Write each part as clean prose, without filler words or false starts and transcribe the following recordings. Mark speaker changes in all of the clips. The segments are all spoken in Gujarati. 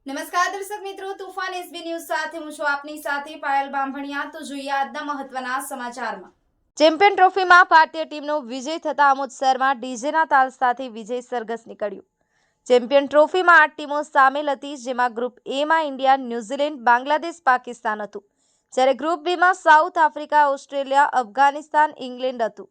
Speaker 1: નમસ્કાર દર્શક મિત્રો, તુફાન એસબી ન્યૂઝ સાથે હું છું આપની સાથે પાયલ બામભણિયા। તો જોઈએ આજના મહત્વના સમાચારમાં। ચેમ્પિયન ટ્રોફીમાં ભારતીય ટીમનો વિજય થતા આમોદ શહેરમાં ડીજેના તાલ સાથે વિજય સરઘસ નીકળ્યું। ચેમ્પિયન ટ્રોફીમાં 8 ટીમો સામેલ હતી, જેમાં ગ્રુપ એ માં ઇન્ડિયા, ન્યૂઝીલેન્ડ, બાંગ્લાદેશ, પાકિસ્તાન હતું, જ્યારે ગ્રુપ બી માં south Africa, Australia, Afghanistan, England હતું।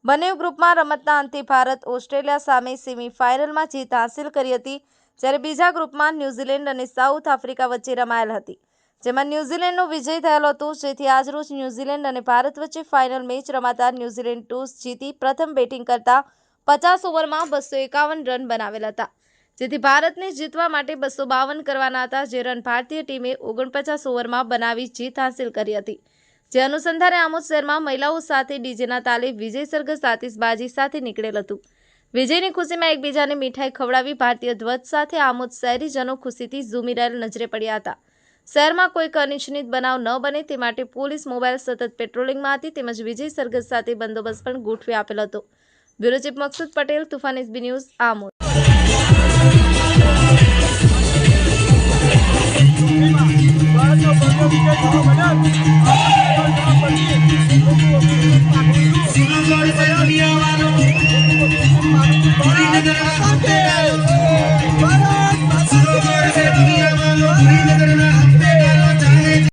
Speaker 1: બંને ગ્રુપમાં રમતના અંતે ભારત ઓસ્ટ્રેલિયા સામે સેમીફાઇનલમાં જીત હાંસલ કરી હતી, જ્યારે બીજા ગ્રુપમાં ન્યૂઝીલેન્ડ અને સાઉથ આફ્રિકા વચ્ચે રમાયેલ હતી, જેમાં ન્યૂઝીલેન્ડનો વિજય થયેલો હતો। જેથી આજરોજ ન્યૂઝીલેન્ડ અને ભારત વચ્ચે ફાઇનલ મેચ રમાતા ન્યૂઝીલેન્ડ ટોસ જીતી પ્રથમ બેટિંગ કરતા 50 ઓવરમાં 251 રન બનાવેલ હતા, જેથી ભારતને જીતવા માટે 252 કરવાના હતા, જે રન ભારતીય ટીમે 49 ઓવરમાં બનાવી જીત હાંસલ કરી હતી। જે અનુસંધાને આમોદ શહેરમાં મહિલાઓ સાથે ડીજેના તાલે વિજય સરઘસ આતિશબાજી સાથે નીકળેલ હતું। વિજયની ખુશીમાં એકબીજાને મીઠાઈ ખવડાવી ભારતીય ધ્વજ સાથે આમોદ શહેરીજનો ખુશીથી ઝૂમી રહેલ નજરે પડ્યા હતા। શહેરમાં કોઈ અનિચ્છનીય બનાવ ન બને તે માટે પોલીસ મોબાઈલ સતત પેટ્રોલિંગમાં હતી, તેમજ વિજય સરઘસ સાથે બંદોબસ્ત પણ ગોઠવી આપેલ હતો। Bureau chief Maqsood Patel, Tufan SB news, Amod.